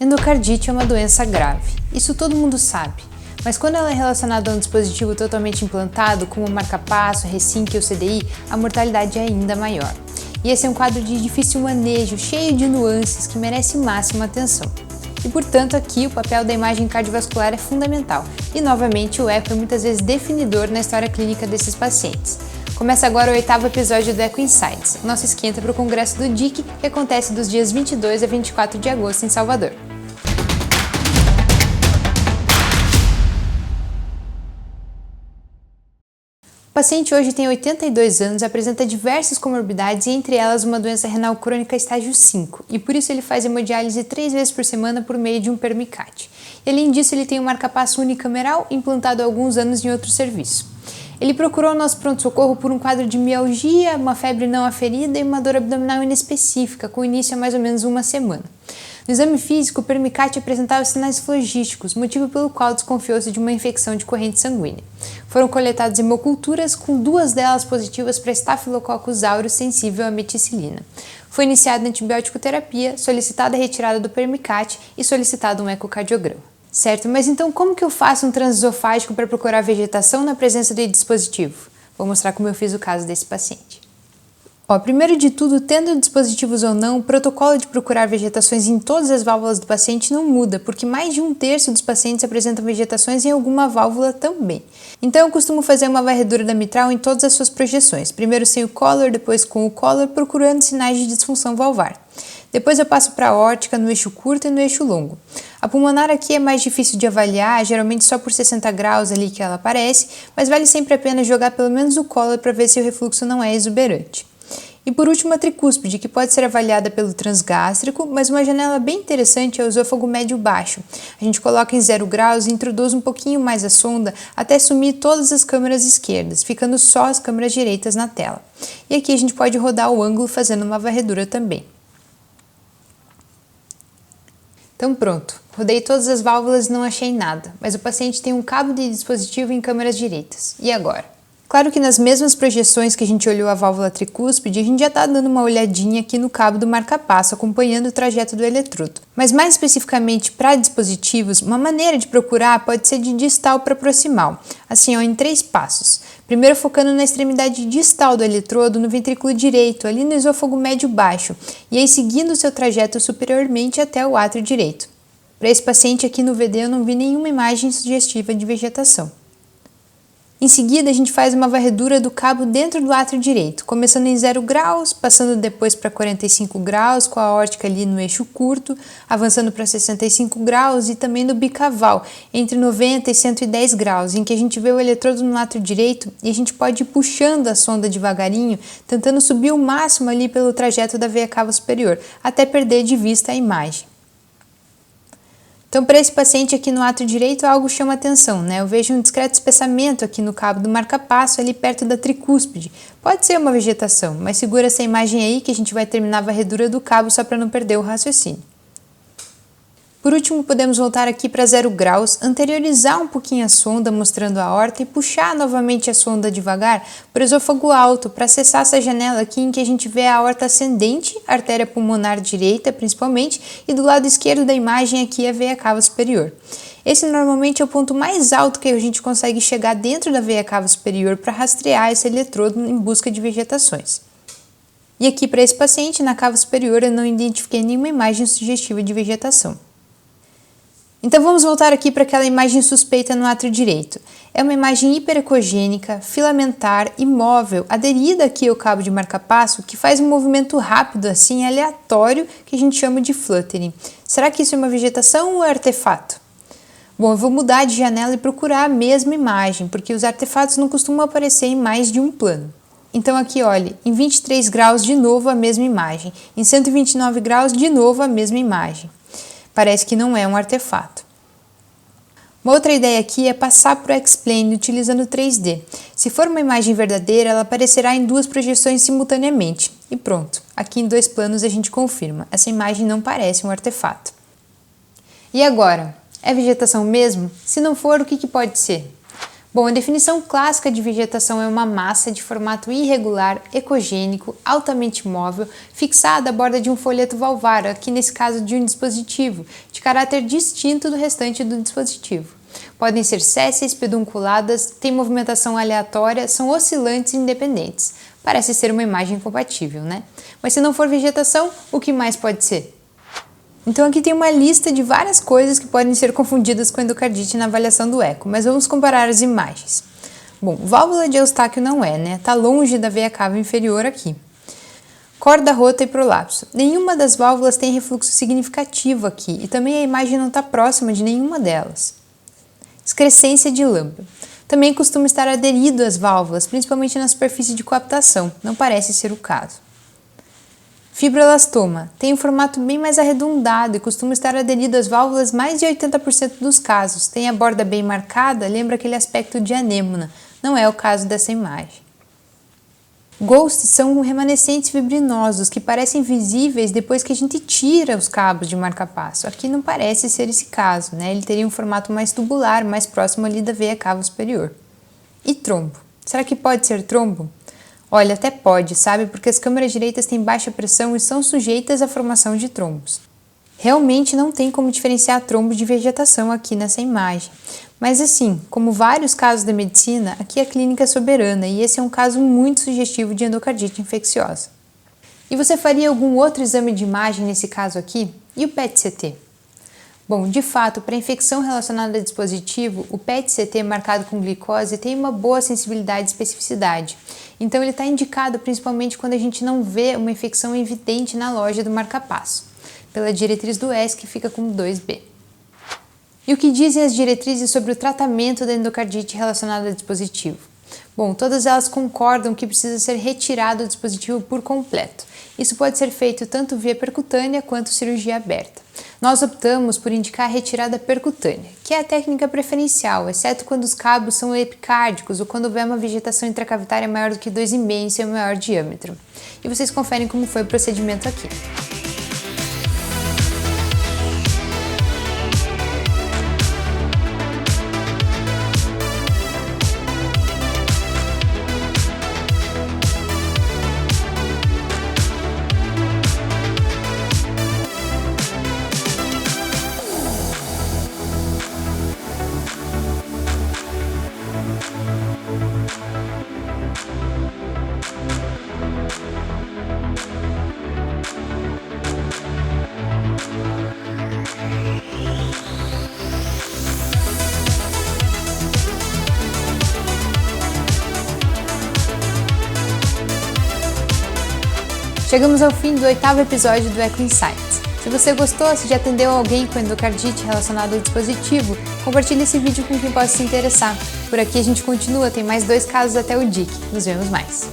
Endocardite é uma doença grave, isso todo mundo sabe, mas quando ela é relacionada a um dispositivo totalmente implantado, como o marca-passo, Resync ou CDI, a mortalidade é ainda maior. E esse é um quadro de difícil manejo, cheio de nuances, que merece máxima atenção. E portanto aqui o papel da imagem cardiovascular é fundamental, e novamente o eco é muitas vezes definidor na história clínica desses pacientes. Começa agora o 8º episódio do Eco Insights, nosso esquenta para o congresso do DIC, que acontece dos dias 22 a 24 de agosto em Salvador. O paciente hoje tem 82 anos, apresenta diversas comorbidades e entre elas uma doença renal crônica estágio 5, e por isso ele faz hemodiálise 3 vezes por semana por meio de um Permicate. E além disso ele tem um marca-passo unicameral implantado há alguns anos em outro serviço. Ele procurou o nosso pronto-socorro por um quadro de mialgia, uma febre não aferida e uma dor abdominal inespecífica, com início há mais ou menos uma semana. No exame físico, o Permicate apresentava sinais flogísticos, motivo pelo qual desconfiou-se de uma infecção de corrente sanguínea. Foram coletadas hemoculturas, com 2 delas positivas para Staphylococcus aureus sensível à meticilina. Foi iniciada a antibiótico terapia, solicitada a retirada do Permicate e solicitado um ecocardiograma. Certo, mas então como que eu faço um transesofágico para procurar vegetação na presença de dispositivo? Vou mostrar como eu fiz o caso desse paciente. Primeiro de tudo, tendo dispositivos ou não, o protocolo de procurar vegetações em todas as válvulas do paciente não muda, porque mais de 1/3 dos pacientes apresentam vegetações em alguma válvula também. Então eu costumo fazer uma varredura da mitral em todas as suas projeções, primeiro sem o collar, depois com o collar, procurando sinais de disfunção valvar. Depois eu passo para a aórtica no eixo curto e no eixo longo. A pulmonar aqui é mais difícil de avaliar, geralmente só por 60 graus ali que ela aparece, mas vale sempre a pena jogar pelo menos o collar para ver se o refluxo não é exuberante. E por último a tricúspide, que pode ser avaliada pelo transgástrico, mas uma janela bem interessante é o esôfago médio-baixo. A gente coloca em 0 graus e introduz um pouquinho mais a sonda até sumir todas as câmeras esquerdas, ficando só as câmeras direitas na tela. E aqui a gente pode rodar o ângulo fazendo uma varredura também. Então pronto, rodei todas as válvulas e não achei nada, mas o paciente tem um cabo de dispositivo em câmeras direitas. E agora? Claro que nas mesmas projeções que a gente olhou a válvula tricúspide, a gente já está dando uma olhadinha aqui no cabo do marca-passo, acompanhando o trajeto do eletrodo. Mas mais especificamente para dispositivos, uma maneira de procurar pode ser de distal para proximal, assim em 3 passos. Primeiro focando na extremidade distal do eletrodo, no ventrículo direito, ali no esôfago médio-baixo, e aí seguindo o seu trajeto superiormente até o átrio direito. Para esse paciente aqui no VD eu não vi nenhuma imagem sugestiva de vegetação. Em seguida, a gente faz uma varredura do cabo dentro do átrio direito, começando em 0 graus, passando depois para 45 graus, com a aórtica ali no eixo curto, avançando para 65 graus e também no bicaval, entre 90 e 110 graus, em que a gente vê o eletrodo no átrio direito e a gente pode ir puxando a sonda devagarinho, tentando subir o máximo ali pelo trajeto da veia cava superior, até perder de vista a imagem. Então, para esse paciente aqui no átrio direito, algo chama atenção, né? Eu vejo um discreto espessamento aqui no cabo do marca-passo, ali perto da tricúspide. Pode ser uma vegetação, mas segura essa imagem aí que a gente vai terminar a varredura do cabo só para não perder o raciocínio. Por último, podemos voltar aqui para 0 graus, anteriorizar um pouquinho a sonda mostrando a aorta e puxar novamente a sonda devagar para o esôfago alto para acessar essa janela aqui em que a gente vê a aorta ascendente, a artéria pulmonar direita principalmente, e do lado esquerdo da imagem aqui a veia cava superior. Esse normalmente é o ponto mais alto que a gente consegue chegar dentro da veia cava superior para rastrear esse eletrodo em busca de vegetações. E aqui para esse paciente, na cava superior, eu não identifiquei nenhuma imagem sugestiva de vegetação. Então vamos voltar aqui para aquela imagem suspeita no átrio direito. É uma imagem hiperecogênica, filamentar, imóvel, aderida aqui ao cabo de marca-passo, que faz um movimento rápido, assim, aleatório, que a gente chama de fluttering. Será que isso é uma vegetação ou é artefato? Bom, eu vou mudar de janela e procurar a mesma imagem, porque os artefatos não costumam aparecer em mais de um plano. Então aqui, olhe, em 23 graus de novo a mesma imagem, em 129 graus de novo a mesma imagem. Parece que não é um artefato. Uma outra ideia aqui é passar para o X-Plane utilizando 3D. Se for uma imagem verdadeira, ela aparecerá em 2 projeções simultaneamente. E pronto, aqui em 2 planos a gente confirma, essa imagem não parece um artefato. E agora, é vegetação mesmo? Se não for, o que pode ser? Bom, a definição clássica de vegetação é uma massa de formato irregular, ecogênico, altamente móvel, fixada à borda de um folheto valvar, aqui nesse caso de um dispositivo, de caráter distinto do restante do dispositivo. Podem ser sésseis, pedunculadas, têm movimentação aleatória, são oscilantes e independentes. Parece ser uma imagem compatível, né? Mas se não for vegetação, o que mais pode ser? Então aqui tem uma lista de várias coisas que podem ser confundidas com endocardite na avaliação do eco, mas vamos comparar as imagens. Bom, válvula de Eustáquio não é, né? Tá longe da veia cava inferior aqui. Corda rota e prolapso. Nenhuma das válvulas tem refluxo significativo aqui e também a imagem não está próxima de nenhuma delas. Excrescência de lâmpada. Também costuma estar aderido às válvulas, principalmente na superfície de coaptação, não parece ser o caso. Fibroelastoma. Tem um formato bem mais arredondado e costuma estar aderido às válvulas mais de 80% dos casos. Tem a borda bem marcada, lembra aquele aspecto de anêmona. Não é o caso dessa imagem. Ghosts são remanescentes fibrinosos que parecem visíveis depois que a gente tira os cabos de marca-passo. Aqui não parece ser esse caso, né? Ele teria um formato mais tubular, mais próximo ali da veia cava superior. E trombo? Será que pode ser trombo? Olha, até pode, sabe? Porque as câmaras direitas têm baixa pressão e são sujeitas à formação de trombos. Realmente não tem como diferenciar trombo de vegetação aqui nessa imagem. Mas assim, como vários casos da medicina, aqui a clínica é soberana e esse é um caso muito sugestivo de endocardite infecciosa. E você faria algum outro exame de imagem nesse caso aqui? E o PET-CT? Bom, de fato, para infecção relacionada a dispositivo, o PET-CT marcado com glicose tem uma boa sensibilidade e especificidade. Então ele está indicado principalmente quando a gente não vê uma infecção evidente na loja do marca-passo. Pela diretriz do ESC fica com 2B. E o que dizem as diretrizes sobre o tratamento da endocardite relacionada a dispositivo? Bom, todas elas concordam que precisa ser retirado o dispositivo por completo. Isso pode ser feito tanto via percutânea quanto cirurgia aberta. Nós optamos por indicar a retirada percutânea, que é a técnica preferencial, exceto quando os cabos são epicárdicos ou quando houver uma vegetação intracavitária maior do que 2,5 em seu maior diâmetro. E vocês conferem como foi o procedimento aqui. Chegamos ao fim do 8º episódio do Eco Insights. Se você gostou, se já atendeu alguém com endocardite relacionado ao dispositivo, compartilhe esse vídeo com quem possa se interessar. Por aqui a gente continua, tem mais 2 casos até o DIC. Nos vemos mais!